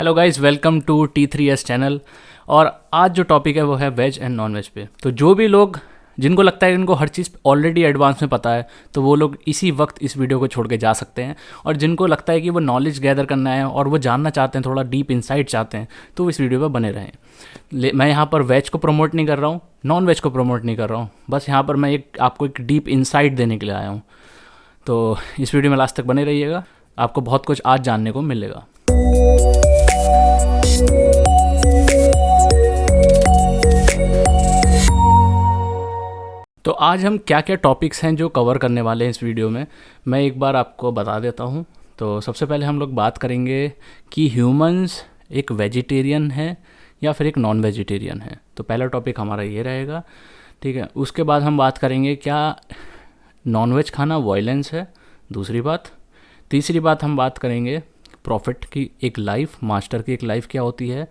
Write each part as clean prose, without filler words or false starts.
Hello guys, welcome to T3S channel. और आज जो टॉपिक है वो है वेज एंड नॉन वेज पे। तो जो भी लोग जिनको लगता है इनको हर चीज़ ऑलरेडी एडवांस में पता है तो वो लोग इसी वक्त इस वीडियो को छोड़ के जा सकते हैं। और जिनको लगता है कि वो नॉलेज गैदर करना है और वो जानना चाहते हैं, थोड़ा डीप इंसाइट चाहते हैं, तो इस वीडियो पर बने रहें। मैं यहाँ पर वेज को प्रमोट नहीं कर रहा हूँ, नॉन वेज को प्रमोट नहीं कर रहा हूँ, बस यहाँ पर मैं आपको एक डीप इंसाइट देने के लिए आया हूँ। तो इस वीडियो में लास्ट तक बने रहिएगा, आपको बहुत कुछ आज जानने को मिलेगा। तो आज हम क्या क्या टॉपिक्स हैं जो कवर करने वाले हैं इस वीडियो में, मैं एक बार आपको बता देता हूँ। तो सबसे पहले हम लोग बात करेंगे कि ह्यूमंस एक वेजिटेरियन है या फिर एक नॉन वेजिटेरियन है। तो पहला टॉपिक हमारा ये रहेगा, ठीक है। उसके बाद हम बात करेंगे क्या नॉन वेज खाना वायलेंस है, दूसरी बात। तीसरी बात हम बात करेंगे प्रॉफिट की एक लाइफ, मास्टर की एक लाइफ क्या होती है,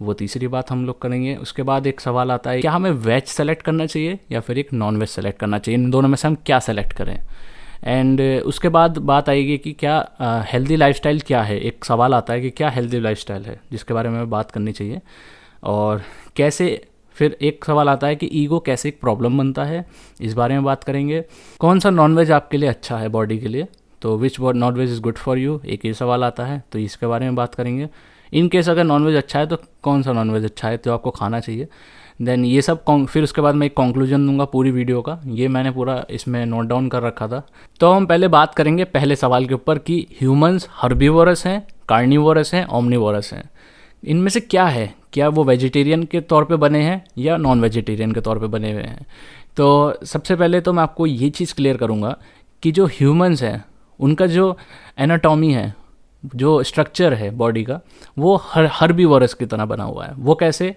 वो तीसरी बात हम लोग करेंगे। उसके बाद एक सवाल आता है क्या हमें वेज सेलेक्ट करना चाहिए या फिर एक नॉन वेज सेलेक्ट करना चाहिए, इन दोनों में से हम क्या सेलेक्ट करें। एंड उसके बाद बात आएगी कि क्या हेल्दी लाइफस्टाइल क्या है, एक सवाल आता है कि क्या हेल्दी लाइफस्टाइल है जिसके बारे में बात करनी चाहिए। और कैसे, फिर एक सवाल आता है कि ईगो कैसे एक प्रॉब्लम बनता है, इस बारे में बात करेंगे। कौन सा नॉन वेज आपके लिए अच्छा है बॉडी के लिए, तो which non veg is good for you, एक ये सवाल आता है, तो इसके बारे में बात करेंगे। इन केस अगर नॉन वेज अच्छा है तो कौन सा नॉन वेज अच्छा है तो आपको खाना चाहिए। देन ये सब फिर उसके बाद मैं एक कंक्लूजन दूंगा पूरी वीडियो का, ये मैंने पूरा इसमें नोट डाउन कर रखा था। तो हम पहले बात करेंगे पहले सवाल के ऊपर कि ह्यूमंस हर्बीवोरस हैं, कार्निवोरस हैं, ओमनीवोरस हैं। इनमें से क्या है, क्या वो वेजिटेरियन के तौर पे बने हैं या नॉन वेजिटेरियन के तौर पे बने हुए हैं। तो सबसे पहले तो मैं आपको ये चीज़ क्लियर करूँगा कि जो ह्यूमंस हैं उनका जो एनाटॉमी है, जो स्ट्रक्चर है बॉडी का, वो हर्बीवोरस की तरह बना हुआ है। वो कैसे,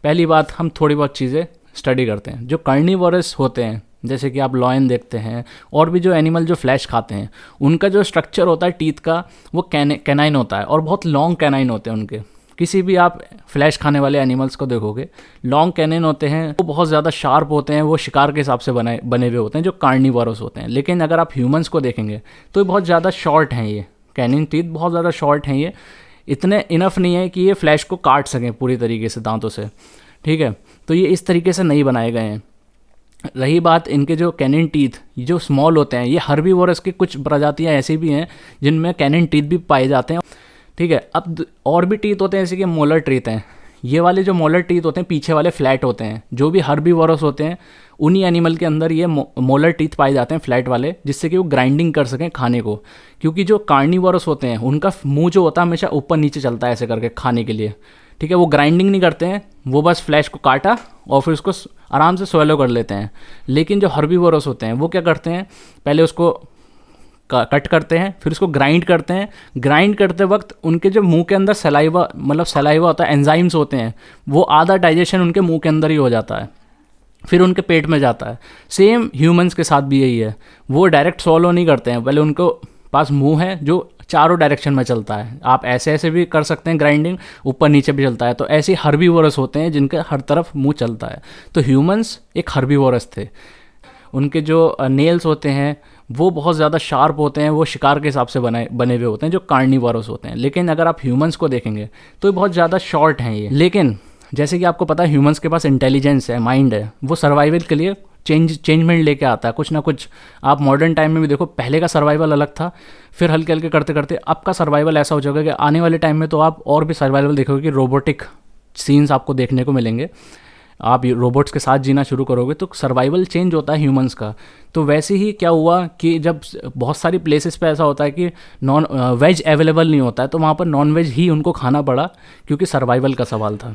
पहली बात हम थोड़ी बहुत चीज़ें स्टडी करते हैं। जो कार्निवोरस होते हैं, जैसे कि आप लॉयन देखते हैं और भी जो एनिमल जो फ्लैश खाते हैं, उनका जो स्ट्रक्चर होता है टीथ का, वो कैनाइन होता है और बहुत लॉन्ग कैनाइन होते हैं उनके। किसी भी आप फ्लैश खाने वाले एनिमल्स को देखोगे, लॉन्ग कैनाइन होते हैं, वो बहुत ज़्यादा शार्प होते हैं, वो शिकार के हिसाब से बने हुए होते हैं, जो कार्निवोरस होते हैं। लेकिन अगर आप ह्यूमंस को देखेंगे तो ये बहुत ज़्यादा शॉर्ट हैं, ये कैनिन टीथ बहुत ज़्यादा शॉर्ट हैं, ये इतने इनफ नहीं है कि ये फ्लैश को काट सकें पूरी तरीके से दांतों से, ठीक है। तो ये इस तरीके से नहीं बनाए गए हैं। रही बात इनके जो कैनिन टीथ जो स्मॉल होते हैं, ये हर्बीवोरस की कुछ प्रजातियां ऐसी भी हैं जिनमें कैनिन टीथ भी पाए जाते हैं, ठीक है। अब और भी टीथ होते हैं जैसे कि मोलर टीथ हैं, ये वाले जो मोलर टीथ होते हैं पीछे वाले फ्लैट होते हैं। जो भी हर्बीवोरस होते हैं उन्हीं एनिमल के अंदर ये मोलर टीथ पाए जाते हैं फ्लैट वाले, जिससे कि वो ग्राइंडिंग कर सकें खाने को। क्योंकि जो कार्निवोरस होते हैं उनका मुंह जो होता है हमेशा ऊपर नीचे चलता है ऐसे करके खाने के लिए, ठीक है। वो ग्राइंडिंग नहीं करते हैं, वो बस फ्लैश को काटा और फिर उसको आराम से स्वेलो कर लेते हैं। लेकिन जो हर्बीवोरस होते हैं वो क्या करते हैं, पहले उसको कट करते हैं, फिर उसको ग्राइंड करते हैं। ग्राइंड करते वक्त उनके जो मुंह के अंदर सलाइवा होता है, एंजाइम्स होते हैं, वो आधा डाइजेशन उनके मुंह के अंदर ही हो जाता है, फिर उनके पेट में जाता है। सेम ह्यूमंस के साथ भी यही है, वो डायरेक्ट सॉलो नहीं करते हैं, पहले उनको पास मुंह है जो चारों डायरेक्शन में चलता है। आप ऐसे ऐसे भी कर सकते हैं ग्राइंडिंग, ऊपर नीचे भी चलता है। तो ऐसे हर्बीवोरस होते हैं जिनके हर तरफ मुंह चलता है। तो ह्यूमंस एक हर्बीवोरस थे। उनके जो नेल्स होते हैं वो बहुत ज़्यादा शार्प होते हैं, वो शिकार के हिसाब से बने हुए होते हैं, जो कार्निवोरस होते हैं। लेकिन अगर आप ह्यूमंस को देखेंगे तो ये बहुत ज़्यादा शॉर्ट हैं ये। लेकिन जैसे कि आपको पता है ह्यूमंस के पास इंटेलिजेंस है, माइंड है, वो सर्वाइवल के लिए चेंजमेंट लेके आता है कुछ ना कुछ। आप मॉडर्न टाइम में भी देखो, पहले का सर्वाइवल अलग था, फिर हल्के हल्के करते करते अब का सर्वाइवल ऐसा हो जाएगा कि आने वाले टाइम में तो आप और भी सर्वाइवल देखोगे कि रोबोटिक सीन्स आपको देखने को मिलेंगे। आप रोबोट्स के साथ जीना शुरू करोगे तो सर्वाइवल चेंज होता है ह्यूमंस का। तो वैसे ही क्या हुआ कि जब बहुत सारी प्लेसेस पे ऐसा होता है कि नॉन वेज अवेलेबल नहीं होता है, तो वहाँ पर नॉन वेज ही उनको खाना पड़ा क्योंकि सर्वाइवल का सवाल था।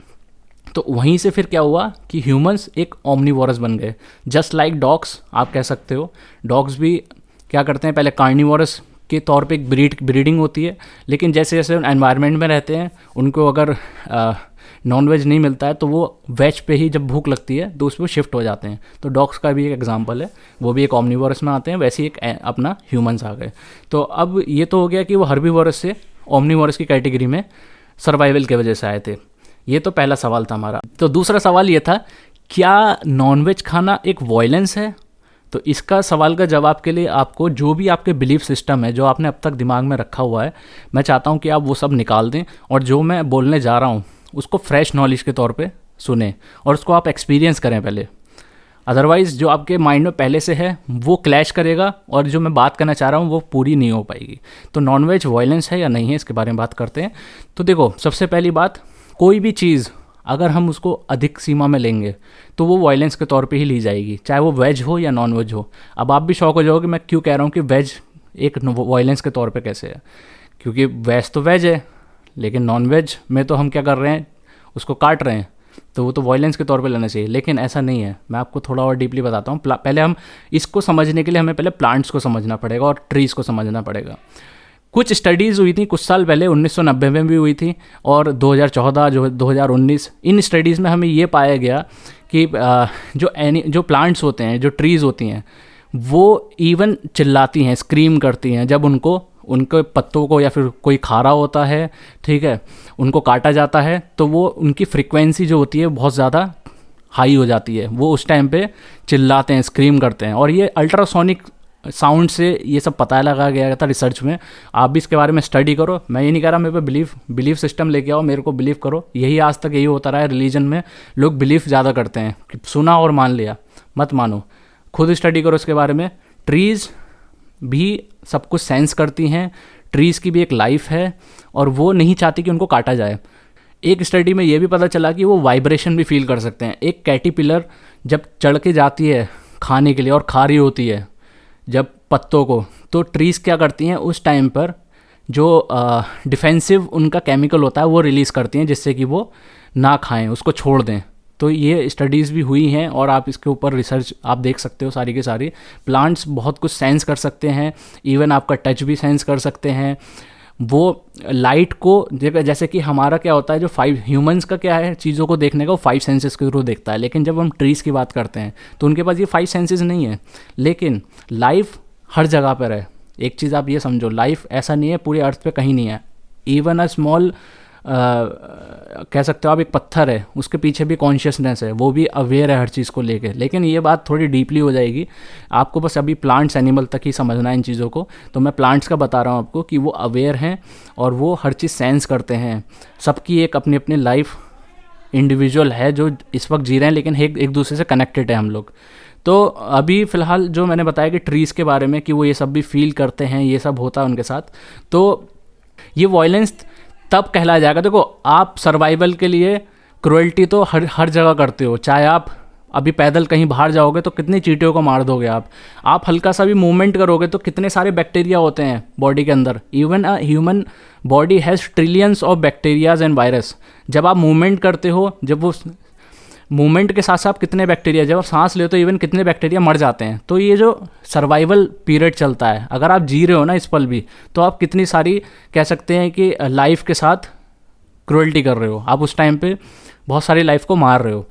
तो वहीं से फिर क्या हुआ कि ह्यूमंस एक ओमनीवोरस बन गए, जस्ट लाइक डॉग्स आप कह सकते हो। डॉग्स भी क्या करते हैं, पहले कार्निवोरस के तौर पे एक ब्रीडिंग होती है, लेकिन जैसे जैसे एनवायरनमेंट में रहते हैं उनको अगर नॉन वेज नहीं मिलता है तो वो वेज पे ही जब भूख लगती है तो उस पर शिफ्ट हो जाते हैं। तो डॉग्स का भी एक एग्जांपल है, वो भी एक ओमनीवोरस में आते हैं, वैसे ही एक अपना ह्यूमंस आ गए। तो अब ये तो हो गया कि वो हर्बीवोरस से ओमनीवोरस की कैटेगरी में सर्वाइवल की वजह से आए थे। ये तो पहला सवाल था हमारा। तो दूसरा सवाल ये था, क्या नॉन वेज खाना एक वायलेंस है। तो इसका सवाल का जवाब के लिए आपको जो भी आपके बिलीफ सिस्टम है, जो आपने अब तक दिमाग में रखा हुआ है, मैं चाहता हूँ कि आप वो सब निकाल दें और जो मैं बोलने जा रहा हूँ उसको फ्रेश नॉलेज के तौर पे सुने और उसको आप एक्सपीरियंस करें पहले। अदरवाइज़ जो आपके माइंड में पहले से है वो क्लैश करेगा और जो मैं बात करना चाह रहा हूँ वो पूरी नहीं हो पाएगी। तो नॉनवेज वायलेंस है या नहीं है, इसके बारे में बात करते हैं। तो देखो, सबसे पहली बात, कोई भी चीज़ अगर हम उसको अधिक सीमा में लेंगे तो वो वायलेंस के तौर पे ही ली जाएगी, चाहे वो वेज हो या नॉन वेज हो। अब आप भी शौक हो जाओगे मैं क्यों कह रहा हूँ कि वेज एक वायलेंस के तौर पे कैसे है, क्योंकि वेज तो वेज है, लेकिन नॉन वेज में तो हम क्या कर रहे हैं, उसको काट रहे हैं, तो वो तो वायलेंस के तौर पे लेना चाहिए। लेकिन ऐसा नहीं है, मैं आपको थोड़ा और डीपली बताता हूँ। पहले हम इसको समझने के लिए हमें पहले प्लांट्स को समझना पड़ेगा और ट्रीज़ को समझना पड़ेगा। कुछ स्टडीज़ हुई थी कुछ साल पहले, 1990 में भी हुई थी और 2014 जो 2019, इन स्टडीज़ में हमें ये पाया गया कि जो प्लांट्स होते हैं, जो ट्रीज़ होती हैं, वो इवन चिल्लाती हैं, स्क्रीम करती हैं जब उनके पत्तों को या फिर कोई खा रहा होता है, ठीक है, उनको काटा जाता है, तो वो उनकी फ्रिक्वेंसी जो होती है बहुत ज़्यादा हाई हो जाती है, वो उस टाइम पे चिल्लाते हैं, स्क्रीम करते हैं। और ये अल्ट्रासोनिक साउंड से ये सब पता लगा गया था रिसर्च में। आप भी इसके बारे में स्टडी करो, मैं ये नहीं कह रहा मेरे पे बिलीफ सिस्टम लेके आओ, मेरे को बिलीव करो। यही आज तक यही होता रहा है, रिलीजन में लोग बिलीफ ज़्यादा करते हैं कि सुना और मान लिया, मत मानो, खुद स्टडी करो इसके बारे में। ट्रीज़ भी सब कुछ सेंस करती हैं, ट्रीज़ की भी एक लाइफ है और वो नहीं चाहती कि उनको काटा जाए। एक स्टडी में ये भी पता चला कि वो वाइब्रेशन भी फील कर सकते हैं। एक कैटरपिलर जब चढ़ के जाती है खाने के लिए और खा रही होती है जब पत्तों को, तो ट्रीज़ क्या करती हैं उस टाइम पर, जो डिफेंसिव उनका केमिकल होता है वो रिलीज़ करती हैं जिससे कि वो ना खाएं, उसको छोड़ दें। तो ये स्टडीज़ भी हुई हैं और आप इसके ऊपर रिसर्च आप देख सकते हो सारी की सारी। प्लांट्स बहुत कुछ सेंस कर सकते हैं, इवन आपका टच भी सेंस कर सकते हैं। वो लाइट को, जैसे कि हमारा क्या होता है, जो 5 ह्यूमंस का क्या है चीज़ों को देखने का, वो 5 सेंसेस के थ्रू देखता है। लेकिन जब हम ट्रीज़ की बात करते हैं तो उनके पास ये 5 सेंसेस नहीं है। लेकिन लाइफ हर जगह पर है। एक चीज़ आप ये समझो, लाइफ ऐसा नहीं है पूरी अर्थ पे कहीं नहीं है। इवन अ स्मॉल कह सकते हो आप, एक पत्थर है, उसके पीछे भी कॉन्शियसनेस है, वो भी अवेयर है हर चीज़ को लेके। लेकिन ये बात थोड़ी डीपली हो जाएगी, आपको बस अभी प्लांट्स एनिमल तक ही समझना है इन चीज़ों को। तो मैं प्लांट्स का बता रहा हूँ आपको कि वो अवेयर हैं और वो हर चीज़ सेंस करते हैं। सबकी एक अपनी अपनी लाइफ इंडिविजुअल है जो इस वक्त जी रहे हैं, लेकिन एक दूसरे से कनेक्टेड है हम लोग। तो अभी फ़िलहाल जो मैंने बताया कि ट्रीज़ के बारे में कि वो ये सब भी फील करते हैं, ये सब होता है उनके साथ, तो ये वायलेंस तब कहलाया जाएगा। देखो, आप सर्वाइवल के लिए क्रुएल्टी तो हर जगह करते हो। चाहे आप अभी पैदल कहीं बाहर जाओगे तो कितनी चींटियों को मार दोगे आप हल्का सा भी मूवमेंट करोगे तो कितने सारे बैक्टीरिया होते हैं बॉडी के अंदर। Even a human body has trillions of bacterias and virus. जब आप मूवमेंट करते हो, जब वो मूवमेंट के साथ साथ कितने बैक्टीरिया, जब आप सांस लेते हो तो इवन कितने बैक्टीरिया मर जाते हैं। तो ये जो सर्वाइवल पीरियड चलता है, अगर आप जी रहे हो ना इस पल भी, तो आप कितनी सारी कह सकते हैं कि लाइफ के साथ क्रुएल्टी कर रहे हो, आप उस टाइम पे बहुत सारी लाइफ को मार रहे हो।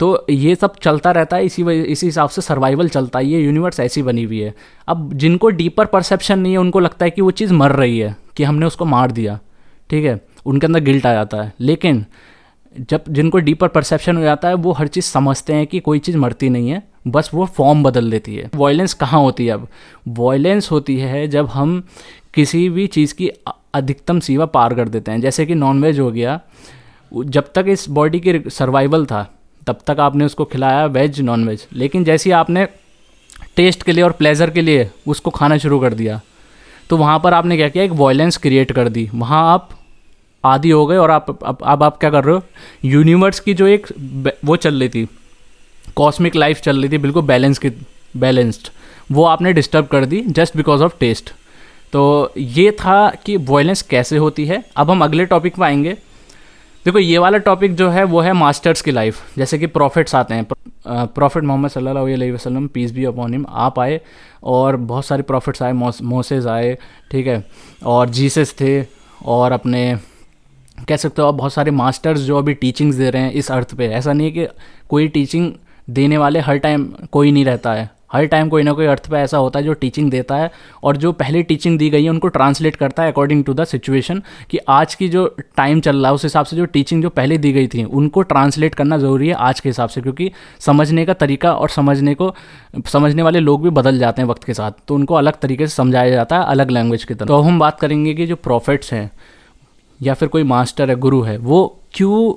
तो ये सब चलता रहता है, इसी हिसाब से सर्वाइवल चलता है। ये यूनिवर्स ऐसी बनी हुई है। अब जिनको डीपर परसेप्शन नहीं है उनको लगता है कि वो चीज़ मर रही है, कि हमने उसको मार दिया, ठीक है, उनके अंदर गिल्ट आ जाता है। लेकिन जब जिनको डीपर परसेप्शन हो जाता है वो हर चीज़ समझते हैं कि कोई चीज़ मरती नहीं है, बस वो फॉर्म बदल देती है। वॉयलेंस कहाँ होती है? अब वॉयलेंस होती है जब हम किसी भी चीज़ की अधिकतम सीमा पार कर देते हैं। जैसे कि नॉनवेज हो गया, जब तक इस बॉडी की सर्वाइवल था तब तक आपने उसको खिलाया वेज नॉनवेज, लेकिन जैसे ही आपने टेस्ट के लिए और प्लेजर के लिए उसको खाना शुरू कर दिया तो वहाँ पर आपने क्या किया, एक वॉयलेंस क्रिएट कर दी। वहाँ आप आदी हो गए और आप क्या कर रहे हो, यूनिवर्स की जो एक वो चल रही थी, कॉस्मिक लाइफ चल रही थी बिल्कुल बैलेंस्ड, वो आपने डिस्टर्ब कर दी जस्ट बिकॉज ऑफ टेस्ट। तो ये था कि वॉयलेंस कैसे होती है। अब हम अगले टॉपिक पर आएंगे। देखो, ये वाला टॉपिक जो है वो है मास्टर्स की लाइफ। जैसे कि प्रॉफिट्स आते हैं, प्रॉफिट मोहम्मद सल्लल्लाहु अलैहि वसल्लम, पीस बी अपॉन हिम, आप आए और बहुत सारे प्रॉफिट्स आए, मोसेस आए, ठीक है, और जीसस थे, और अपने कह सकते हो आप बहुत सारे मास्टर्स जो अभी टीचिंग्स दे रहे हैं इस अर्थ पे। ऐसा नहीं है कि कोई टीचिंग देने वाले हर टाइम कोई नहीं रहता है, हर टाइम कोई ना कोई अर्थ पे ऐसा होता है जो टीचिंग देता है और जो पहले टीचिंग दी गई है उनको ट्रांसलेट करता है अकॉर्डिंग टू द सिचुएशन, कि आज की जो टाइम चल रहा है उस हिसाब से जो टीचिंग जो पहले दी गई थी उनको ट्रांसलेट करना ज़रूरी है आज के हिसाब से, क्योंकि समझने का तरीका और समझने वाले लोग भी बदल जाते हैं वक्त के साथ, तो उनको अलग तरीके से समझाया जाता है अलग लैंग्वेज की तरह। तो हम बात करेंगे कि जो प्रॉफिट्स हैं या फिर कोई मास्टर है, गुरु है, वो क्यों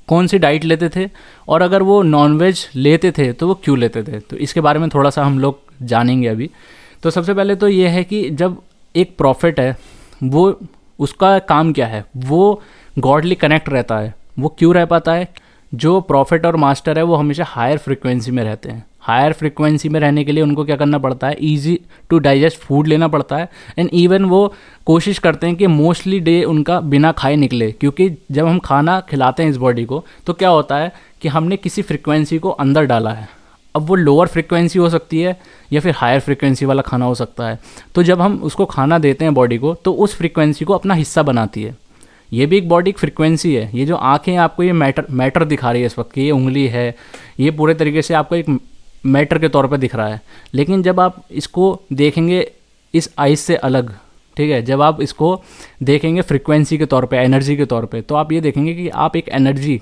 कौन सी डाइट लेते थे, और अगर वो नॉनवेज लेते थे तो वो क्यों लेते थे, तो इसके बारे में थोड़ा सा हम लोग जानेंगे अभी। तो सबसे पहले तो ये है कि जब एक प्रॉफिट है वो उसका काम क्या है, वो गॉडली कनेक्ट रहता है। वो क्यों रह पाता है? जो प्रॉफिट और मास्टर है वो हमेशा हायर फ्रिक्वेंसी में रहते हैं। हायर फ्रिक्वेंसी में रहने के लिए उनको क्या करना पड़ता है, ईजी टू डाइजेस्ट फूड लेना पड़ता है, एंड इवन वो कोशिश करते हैं कि मोस्टली डे उनका बिना खाए निकले, क्योंकि जब हम खाना खिलाते हैं इस बॉडी को तो क्या होता है कि हमने किसी फ्रिक्वेंसी को अंदर डाला है। अब वो लोअर फ्रिक्वेंसी हो सकती है या फिर हायर फ्रिक्वेंसी वाला खाना हो सकता है। तो जब हम उसको खाना देते हैं बॉडी को तो उस फ्रिक्वेंसी को अपना हिस्सा बनाती है। ये भी एक बॉडी की फ्रिक्वेंसी है। ये जो आँखें आपको ये मैटर दिखा रही है इस वक्त की, ये उंगली है, ये पूरे तरीके से आपको एक मैटर के तौर पे दिख रहा है। लेकिन जब आप इसको देखेंगे इस आइज से अलग, ठीक है, जब आप इसको देखेंगे फ्रिक्वेंसी के तौर पे, एनर्जी के तौर पे, तो आप ये देखेंगे कि आप एक एनर्जी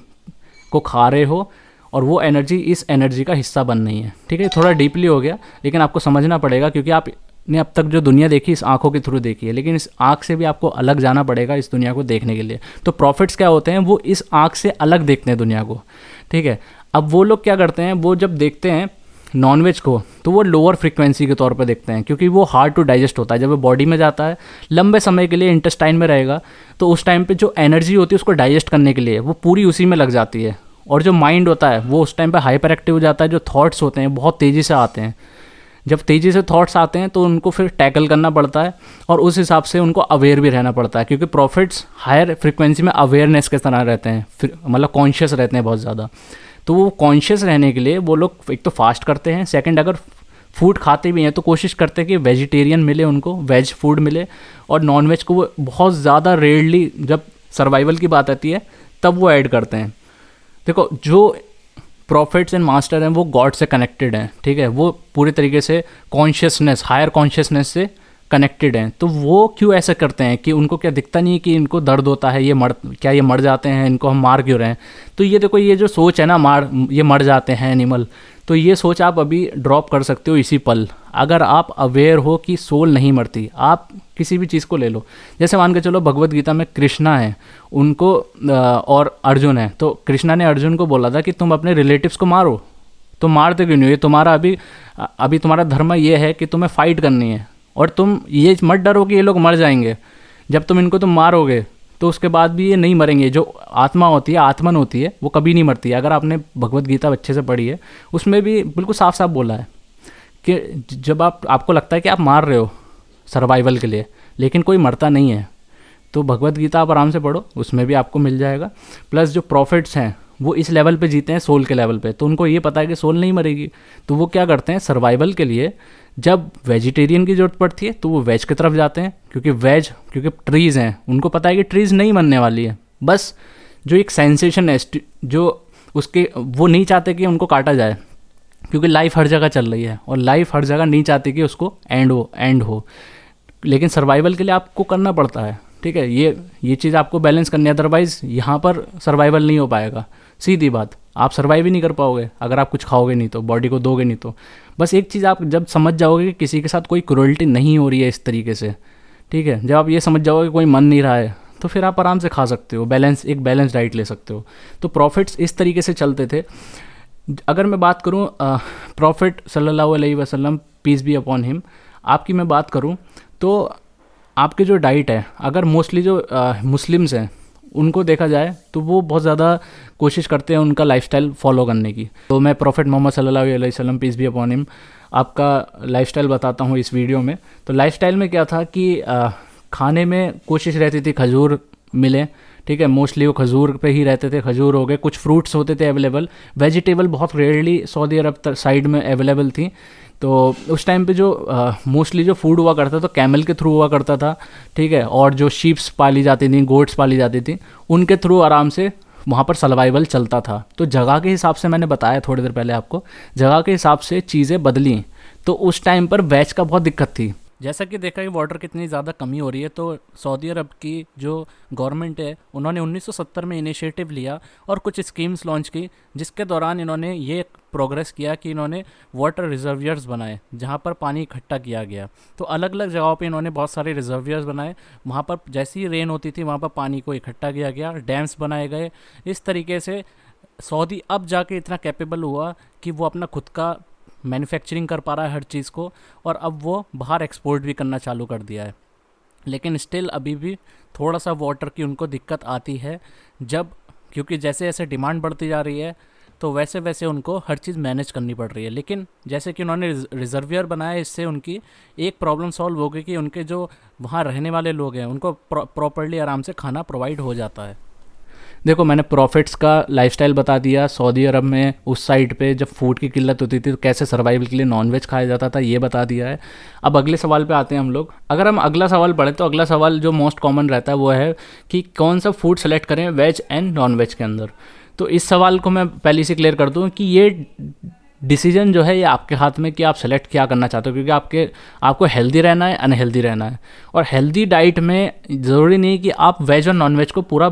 को खा रहे हो और वो एनर्जी इस एनर्जी का हिस्सा बन रही है। ठीक है, थोड़ा डीपली हो गया लेकिन आपको समझना पड़ेगा, क्योंकि आपने अब तक जो दुनिया देखी इस आँखों के थ्रू देखी है, लेकिन इस आँख से भी आपको अलग जाना पड़ेगा इस दुनिया को देखने के लिए। तो प्रॉफिट्स क्या होते हैं, वो इस आँख से अलग देखते हैं दुनिया को। ठीक है, अब वो लोग क्या करते हैं, वो जब देखते हैं नॉनवेज को तो वो लोअर फ्रिक्वेंसी के तौर पर देखते हैं, क्योंकि वो हार्ड टू डाइजेस्ट होता है। जब वो बॉडी में जाता है लंबे समय के लिए इंटेस्टाइन में रहेगा तो उस टाइम पे जो एनर्जी होती है उसको डाइजेस्ट करने के लिए वो पूरी उसी में लग जाती है। और जो माइंड होता है वो उस टाइम पे हाइपर एक्टिव हो जाता है। जो थॉट्स होते हैं बहुत तेज़ी से आते हैं। जब तेज़ी से थॉट्स आते हैं तो उनको फिर टैकल करना पड़ता है और उस हिसाब से उनको अवेयर भी रहना पड़ता है, क्योंकि प्रॉफिट्स हायर फ्रिक्वेंसी में अवेयरनेस के तरह रहते हैं, फिर मतलब कॉन्शियस रहते हैं बहुत ज़्यादा। तो वो कॉन्शियस रहने के लिए वो लोग एक तो फास्ट करते हैं, सेकंड अगर फूड खाते भी हैं तो कोशिश करते हैं कि वेजिटेरियन मिले उनको, वेज फूड मिले, और नॉनवेज को वो बहुत ज़्यादा रेयरली जब सर्वाइवल की बात आती है तब वो ऐड करते हैं। देखो, जो प्रॉफिट्स एंड मास्टर हैं वो गॉड से कनेक्टेड हैं। ठीक है, वो पूरी तरीके से कॉन्शियसनेस, हायर कॉन्शियसनेस से कनेक्टेड हैं। तो वो क्यों ऐसा करते हैं कि उनको क्या दिखता नहीं है कि इनको दर्द होता है, ये मर जाते हैं, इनको हम मार क्यों रहे हैं? तो ये देखो, ये जो सोच है ना, ये मर जाते हैं एनिमल, तो ये सोच आप अभी ड्रॉप कर सकते हो इसी पल। अगर आप अवेयर हो कि सोल नहीं मरती, आप किसी भी चीज़ को ले लो, जैसे मान के चलो भगवत गीता में कृष्णा है उनको और अर्जुन है, तो कृष्णा ने अर्जुन को बोला था कि तुम अपने रिलेटिव्स को मारो, तुम मारते क्यों नहीं? ये तुम्हारा अभी तुम्हारा धर्म ये है कि तुम्हें फाइट करनी है, और तुम ये मत डरो कि ये लोग मर जाएंगे। जब तुम मारोगे तो उसके बाद भी ये नहीं मरेंगे। जो आत्मा होती है, आत्मन होती है, वो कभी नहीं मरती है। अगर आपने भगवत गीता अच्छे से पढ़ी है उसमें भी बिल्कुल साफ साफ बोला है कि जब आपको लगता है कि आप मार रहे हो सर्वाइवल के लिए, लेकिन कोई मरता नहीं है, तो भगवत गीता आप आराम से पढ़ो, उसमें भी आपको मिल जाएगा। प्लस जो प्रॉफिट्स हैं वो इस लेवल पे जीते हैं, सोल के लेवल पे, तो उनको ये पता है कि सोल नहीं मरेगी। तो वो क्या करते हैं, सर्वाइवल के लिए जब वेजिटेरियन की ज़रूरत पड़ती है तो वो वेज की तरफ जाते हैं, क्योंकि ट्रीज़ हैं, उनको पता है कि ट्रीज़ नहीं मरने वाली है। बस जो एक सेंसेशन है जो उसके, वो नहीं चाहते कि उनको काटा जाए, क्योंकि लाइफ हर जगह चल रही है और लाइफ हर जगह नहीं चाहती कि उसको एंड हो। लेकिन सर्वाइवल के लिए आपको करना पड़ता है। ठीक है, ये चीज़ आपको बैलेंस करनी है, अदरवाइज़ यहाँ पर सर्वाइवल नहीं हो पाएगा। सीधी बात, आप सर्वाइव ही नहीं कर पाओगे अगर आप कुछ खाओगे नहीं तो, बॉडी को दोगे नहीं तो। बस एक चीज़ आप जब समझ जाओगे कि किसी के साथ कोई क्रूरल्टी नहीं हो रही है इस तरीके से, ठीक है, जब आप ये समझ जाओगे कोई मन नहीं रहा है, तो फिर आप आराम से खा सकते हो, एक बैलेंस डाइट ले सकते हो। तो प्रॉफिट्स इस तरीके से चलते थे। अगर मैं बात करूँ प्रॉफिट सल्लल्लाहु अलैहि वसल्लम, पीस बी अपॉन हिम, आपकी मैं बात करूँ तो आपकी जो डाइट है, अगर मोस्टली जो मुस्लिम्स हैं उनको देखा जाए तो वो बहुत ज़्यादा कोशिश करते हैं उनका लाइफस्टाइल फॉलो करने की। तो मैं प्रॉफिट मोहम्मद सल्लल्लाहु अलैहि वसल्लम, पीस बी अपॉन हिम, आपका लाइफस्टाइल बताता हूँ इस वीडियो में। तो लाइफस्टाइल में क्या था कि खाने में कोशिश रहती थी खजूर मिले। ठीक है, मोस्टली वो खजूर पे ही रहते थे, खजूर हो गए, कुछ फ्रूट्स होते थे अवेलेबल, वेजिटेबल बहुत रेयरली सऊदी अरब साइड में अवेलेबल थी। तो उस टाइम पे जो मोस्टली जो फूड हुआ करता था तो कैमल के थ्रू हुआ करता था। ठीक है, और जो शीप्स पाली जाती थी, गोट्स पाली जाती थी, उनके थ्रू आराम से वहाँ पर सर्वाइवल चलता था। तो जगह के हिसाब से, मैंने बताया थोड़ी देर पहले आपको, जगह के हिसाब से चीज़ें बदली। तो उस टाइम पर वेज का बहुत दिक्कत थी। जैसा कि देखा कि वाटर कितनी ज़्यादा कमी हो रही है, तो सऊदी अरब की जो गवर्नमेंट है उन्होंने 1970 में इनिशिएटिव लिया और कुछ स्कीम्स लॉन्च की, जिसके दौरान इन्होंने ये प्रोग्रेस किया कि इन्होंने वाटर रिजर्वियर्स बनाए जहाँ पर पानी इकट्ठा किया गया। तो अलग अलग जगहों पे इन्होंने बहुत सारे रिजर्वियर्स बनाए, वहाँ पर जैसी रेन होती थी वहाँ पर पानी को इकट्ठा किया गया, डैम्स बनाए गए। इस तरीके से सऊदी अब जाके इतना कैपेबल हुआ कि वो अपना खुद का मैन्युफैक्चरिंग कर पा रहा है हर चीज़ को, और अब वो बाहर एक्सपोर्ट भी करना चालू कर दिया है। लेकिन स्टिल अभी भी थोड़ा सा वाटर की उनको दिक्कत आती है, जब क्योंकि जैसे जैसे डिमांड बढ़ती जा रही है तो वैसे वैसे उनको हर चीज़ मैनेज करनी पड़ रही है। लेकिन जैसे कि उन्होंने रिजर्वियर बनाया, इससे उनकी एक प्रॉब्लम सॉल्व हो गई कि उनके जो वहाँ रहने वाले लोग हैं उनको प्रॉपरली आराम से खाना प्रोवाइड हो जाता है। देखो, मैंने प्रॉफिट्स का लाइफस्टाइल बता दिया। सऊदी अरब में उस साइड पे जब फूड की किल्लत होती थी तो कैसे सर्वाइवल के लिए नॉनवेज खाया जाता था, ये बता दिया है। अब अगले सवाल पे आते हैं हम लोग। अगर हम अगला सवाल पढ़ें तो अगला सवाल जो मोस्ट कॉमन रहता है वो है कि कौन सा फूड सेलेक्ट करें वेज एंड नॉन वेज के अंदर। तो इस सवाल को मैं पहले से क्लियर कर दूँ कि ये डिसीजन जो है ये आपके हाथ में कि आप सेलेक्ट क्या करना चाहते हो, क्योंकि आपको हेल्दी रहना है, अनहेल्दी रहना है। और हेल्दी डाइट में ज़रूरी नहीं कि आप वेज और नॉन वेज को पूरा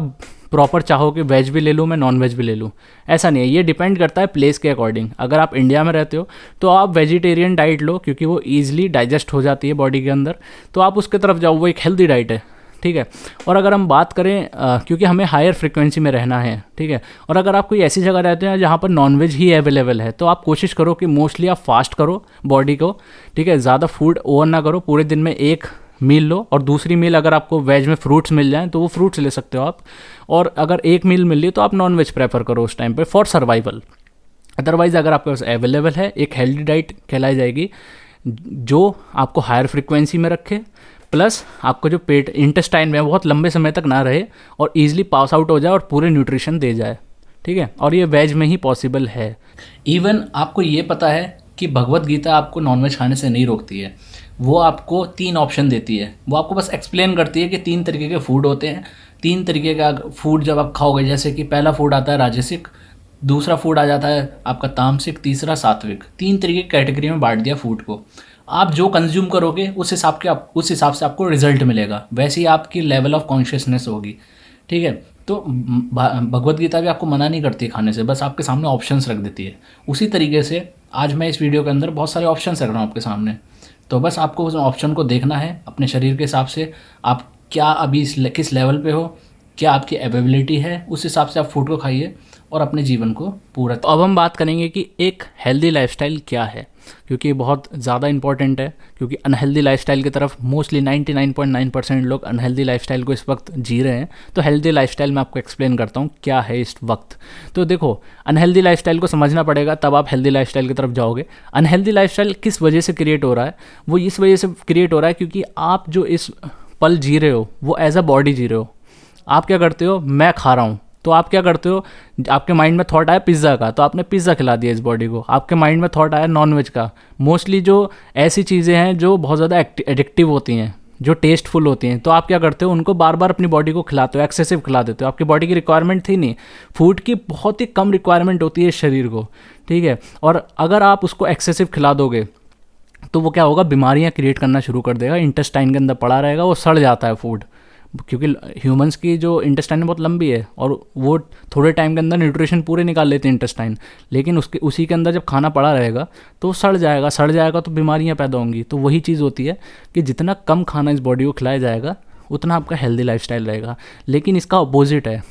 प्रॉपर चाहो कि वेज भी ले लूँ मैं, नॉन वेज भी ले लूँ, ऐसा नहीं है। ये डिपेंड करता है प्लेस के अकॉर्डिंग। अगर आप इंडिया में रहते हो तो आप वेजिटेरियन डाइट लो, क्योंकि वो ईजिली डाइजेस्ट हो जाती है बॉडी के अंदर, तो आप उसके तरफ जाओ, वो एक हेल्दी डाइट है, ठीक है। और अगर हम बात करें क्योंकि हमें हायर फ्रिक्वेंसी में रहना है, ठीक है, और अगर आप कोई ऐसी जगह रहते हैं जहाँ पर नॉनवेज ही अवेलेबल है, तो आप कोशिश करो कि मोस्टली आप फास्ट करो बॉडी को, ठीक है, ज़्यादा फूड ओवर ना करो। पूरे दिन में एक मील लो, और दूसरी मील अगर आपको वेज में फ्रूट्स मिल जाएँ तो वो फ्रूट्स ले सकते हो आप। और अगर एक मील मिल रही तो आप नॉन वेज प्रेफर करो उस टाइम पे फॉर सर्वाइवल। अदरवाइज़ अगर आपके पास अवेलेबल है, एक हेल्दी डाइट कहलाई जाएगी जो आपको हायर फ्रिक्वेंसी में रखे, प्लस आपको जो पेट इंटेस्टाइन में बहुत लंबे समय तक ना रहे और ईजिली पास आउट हो जाए और पूरे न्यूट्रिशन दे जाए, ठीक है। और ये वेज में ही पॉसिबल है। इवन आपको ये पता है कि भगवत गीता आपको नॉनवेज खाने से नहीं रोकती है, वो आपको 3 ऑप्शन देती है। वो आपको बस एक्सप्लेन करती है कि 3 तरीके के फूड होते हैं, 3 तरीके का फूड जब आप खाओगे, जैसे कि पहला फूड आता है राजसिक, दूसरा फूड आ जाता है आपका तामसिक, तीसरा सात्विक। 3 तरीके की कैटेगरी में बांट दिया फूड को। आप जो कंज्यूम करोगे उस हिसाब से आपको रिजल्ट मिलेगा, वैसे ही आपकी लेवल ऑफ कॉन्शियसनेस होगी, ठीक है। तो भगवत गीता भी आपको मना नहीं करती खाने से, बस आपके सामने ऑप्शंस रख देती है। उसी तरीके से आज मैं इस वीडियो के अंदर बहुत सारे ऑप्शंस रख रहा हूँ आपके सामने, तो बस आपको उस ऑप्शन को देखना है अपने शरीर के हिसाब से, आप क्या अभी किस लेवल पे हो, क्या आपकी अवेलेबिलिटी है, उस हिसाब से आप फूड को खाइए और अपने जीवन को पूरा। तो अब हम बात करेंगे कि एक हेल्दी लाइफस्टाइल क्या है, क्योंकि बहुत ज़्यादा इंपॉर्टेंट है, क्योंकि अनहेल्दी लाइफस्टाइल की तरफ मोस्टली 99.9% लोग अनहेल्दी लाइफस्टाइल को इस वक्त जी रहे हैं। तो हेल्दी लाइफस्टाइल मैं आपको एक्सप्लेन करता हूँ क्या है इस वक्त। तो देखो, अनहेल्दी लाइफस्टाइल को समझना पड़ेगा, तब आप हेल्दी लाइफस्टाइल की तरफ जाओगे। अनहेल्दी लाइफस्टाइल किस वजह से क्रिएट हो रहा है? वो इस वजह से क्रिएट हो रहा है क्योंकि आप जो इस पल जी रहे हो वो एज अ बॉडी जी रहे हो। आप क्या करते हो, मैं खा रहा हूँ, तो आप क्या करते हो, आपके माइंड में थॉट आया पिज़्ज़ा का, तो आपने पिज़्ज़ा खिला दिया इस बॉडी को। आपके माइंड में थॉट आया नॉनवेज का। मोस्टली जो ऐसी चीज़ें हैं जो बहुत ज़्यादा एडिक्टिव होती हैं, जो टेस्टफुल होती हैं, तो आप क्या करते हो, उनको बार बार अपनी बॉडी को खिलाते हो, एक्सेसिव खिला देते हो। आपकी बॉडी की रिक्वायरमेंट थी नहीं, फूड की बहुत ही कम रिक्वायरमेंट होती है शरीर को, ठीक है। और अगर आप उसको एक्सेसिव खिला दोगे तो वो क्या होगा, बीमारियाँ क्रिएट करना शुरू कर देगा, इंटेस्टाइन के अंदर पड़ा रहेगा, वो सड़ जाता है फूड, क्योंकि ह्यूमंस की जो इंटेस्टाइन बहुत लंबी है और वो थोड़े टाइम के अंदर न्यूट्रिशन पूरे निकाल लेते हैं इंटेस्टाइन, लेकिन उसी के अंदर जब खाना पड़ा रहेगा तो सड़ जाएगा तो बीमारियां पैदा होंगी। तो वही चीज़ होती है कि जितना कम खाना इस बॉडी को खिलाया जाएगा उतना आपका हेल्दी लाइफस्टाइल रहेगा। लेकिन इसका अपोजिट है,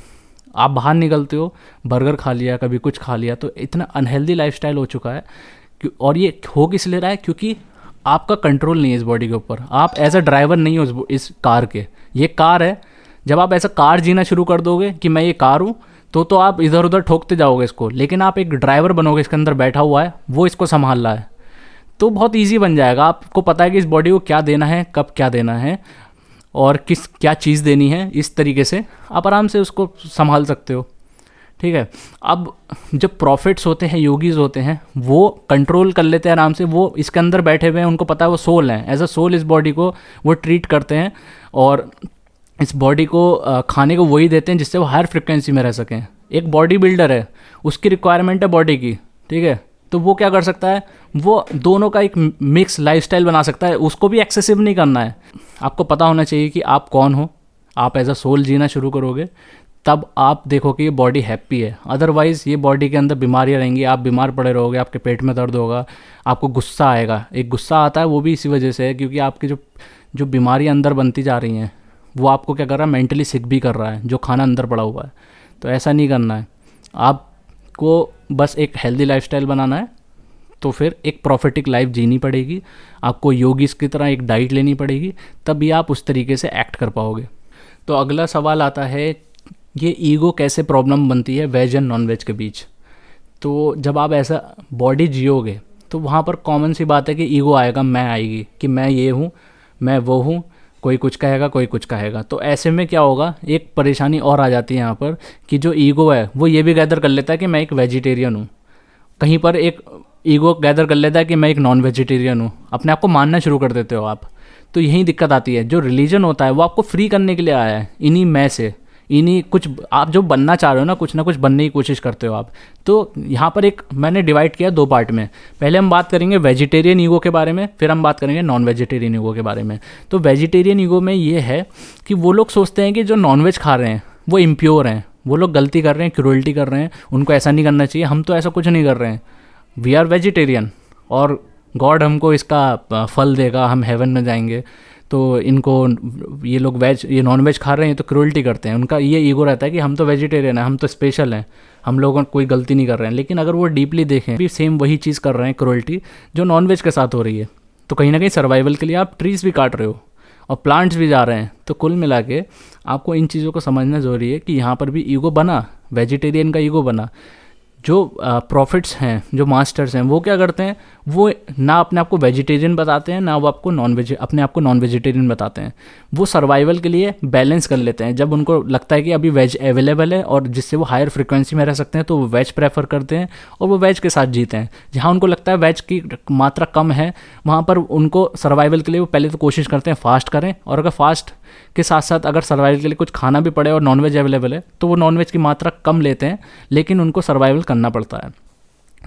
आप बाहर निकलते हो, बर्गर खा लिया, कभी कुछ खा लिया, तो इतना अनहेल्दी लाइफस्टाइल हो चुका है। और ये हो किस ले रहा है, क्योंकि आपका कंट्रोल नहीं है इस बॉडी के ऊपर। आप एज अ ड्राइवर नहीं हो इस कार के, ये कार है। जब आप ऐसा कार जीना शुरू कर दोगे कि मैं ये कार हूँ, तो आप इधर उधर ठोकते जाओगे इसको, लेकिन आप एक ड्राइवर बनोगे, इसके अंदर बैठा हुआ है, वो इसको संभाल रहा है, तो बहुत ईजी बन जाएगा। आपको पता है कि इस बॉडी को क्या देना है, कब क्या देना है और क्या चीज़ देनी है, इस तरीके से आप आराम से उसको संभाल सकते हो, ठीक है। अब जब प्रॉफिट्स होते हैं, योगीज होते हैं, वो कंट्रोल कर लेते हैं आराम से, वो इसके अंदर बैठे हुए हैं, उनको पता है वो सोल हैं, एज अ सोल इस बॉडी को वो ट्रीट करते हैं और इस बॉडी को खाने को वही देते हैं जिससे वो हायर फ्रिक्वेंसी में रह सकें। एक बॉडी बिल्डर है, उसकी रिक्वायरमेंट है बॉडी की, ठीक है, तो वो क्या कर सकता है, वो दोनों का एक मिक्स लाइफस्टाइल बना सकता है। उसको भी एक्सेसिव नहीं करना है। आपको पता होना चाहिए कि आप कौन हो। आप एज अ सोल जीना शुरू करोगे तब आप देखो कि ये बॉडी हैप्पी है। अदरवाइज़ ये बॉडी के अंदर बीमारियाँ रहेंगी, आप बीमार पड़े रहोगे, आपके पेट में दर्द होगा, आपको गुस्सा आएगा। एक गुस्सा आता है वो भी इसी वजह से है क्योंकि आपकी जो जो बीमारियाँ अंदर बनती जा रही हैं वो आपको क्या कर रहा है, मेंटली सिक भी कर रहा है, जो खाना अंदर पड़ा हुआ है। तो ऐसा नहीं करना है। आपको बस एक हेल्दी लाइफस्टाइल बनाना है, तो फिर एक प्रॉफिटिक लाइफ जीनी पड़ेगी। आपको योगीज की तरह एक डाइट लेनी पड़ेगी, तभी आप उस तरीके से एक्ट कर पाओगे। तो अगला सवाल आता है, ये ईगो कैसे प्रॉब्लम बनती है वेज एंड नॉन वेज के बीच। तो जब आप ऐसा बॉडी जियोगे तो वहाँ पर कॉमन सी बात है कि ईगो आएगा, मैं आएगी कि मैं ये हूँ, मैं वो हूँ, कोई कुछ कहेगा, कोई कुछ कहेगा। तो ऐसे में क्या होगा, एक परेशानी और आ जाती है यहाँ पर कि जो ईगो है वो ये भी गैदर कर लेता है कि मैं एक वेजिटेरियन हूँ। कहीं पर एक ईगो गैदर कर लेता है कि मैं एक नॉन वेजिटेरियन हूँ। अपने आप को मानना शुरू कर देते हो आप। तो यही दिक्कत आती है। जो रिलीजन होता है वो आपको फ्री करने के लिए आया है इन्हीं मैं से, इन्हीं कुछ आप जो बनना चाह रहे हो ना कुछ बनने की कोशिश करते हो आप। तो यहाँ पर एक मैंने डिवाइड किया 2 पार्ट में। पहले हम बात करेंगे वेजिटेरियन ईगो के बारे में, फिर हम बात करेंगे नॉन वेजिटेरियन ईगो के बारे में। तो वेजिटेरियन ईगो में ये है कि वो लोग सोचते हैं कि जो नॉनवेज खा रहे हैं वो इम्प्योर हैं, वो लोग गलती कर रहे हैं, क्रूअल्टी कर रहे हैं, उनको ऐसा नहीं करना चाहिए। हम तो ऐसा कुछ नहीं कर रहे हैं, वी आर वेजिटेरियन और गॉड हमको इसका फल देगा, हम हेवन में जाएंगे। तो इनको ये लोग ये नॉन वेज खा रहे हैं तो क्रूअल्टी करते हैं। उनका ये ईगो रहता है कि हम तो वेजिटेरियन हैं, हम तो स्पेशल हैं, हम लोगों कोई गलती नहीं कर रहे हैं। लेकिन अगर वो डीपली देखें भी सेम वही चीज़ कर रहे हैं क्रूअल्टी जो नॉन वेज के साथ हो रही है। तो कहीं ना कहीं सर्वाइवल के लिए आप ट्रीज़ भी काट रहे हो और प्लांट्स भी जा रहे हैं। तो कुल मिला के आपको इन चीज़ों को समझना ज़रूरी है कि यहाँ पर भी ईगो बना, वेजिटेरियन का ईगो बना। जो प्रॉफिट्स हैं, जो मास्टर्स हैं, वो क्या करते हैं, वो ना अपने आप को वेजिटेरियन बताते हैं, ना वो आपको अपने आप को नॉन वेजिटेरियन बताते हैं। वो सर्वाइवल के लिए बैलेंस कर लेते हैं। जब उनको लगता है कि अभी वेज अवेलेबल है और जिससे वो हायर फ्रिक्वेंसी में रह सकते हैं तो वो वेज प्रेफर करते हैं और वो वेज के साथ जीते हैं। जहाँ उनको लगता है वेज की मात्रा कम है, वहाँ पर उनको सर्वाइवल के लिए वो पहले तो कोशिश करते हैं फास्ट करें, और अगर फास्ट के साथ साथ अगर सर्वाइवल के लिए कुछ खाना भी पड़े और नॉनवेज अवेलेबल है तो वो नॉनवेज की मात्रा कम लेते हैं, लेकिन उनको सर्वाइवल करना पड़ता है।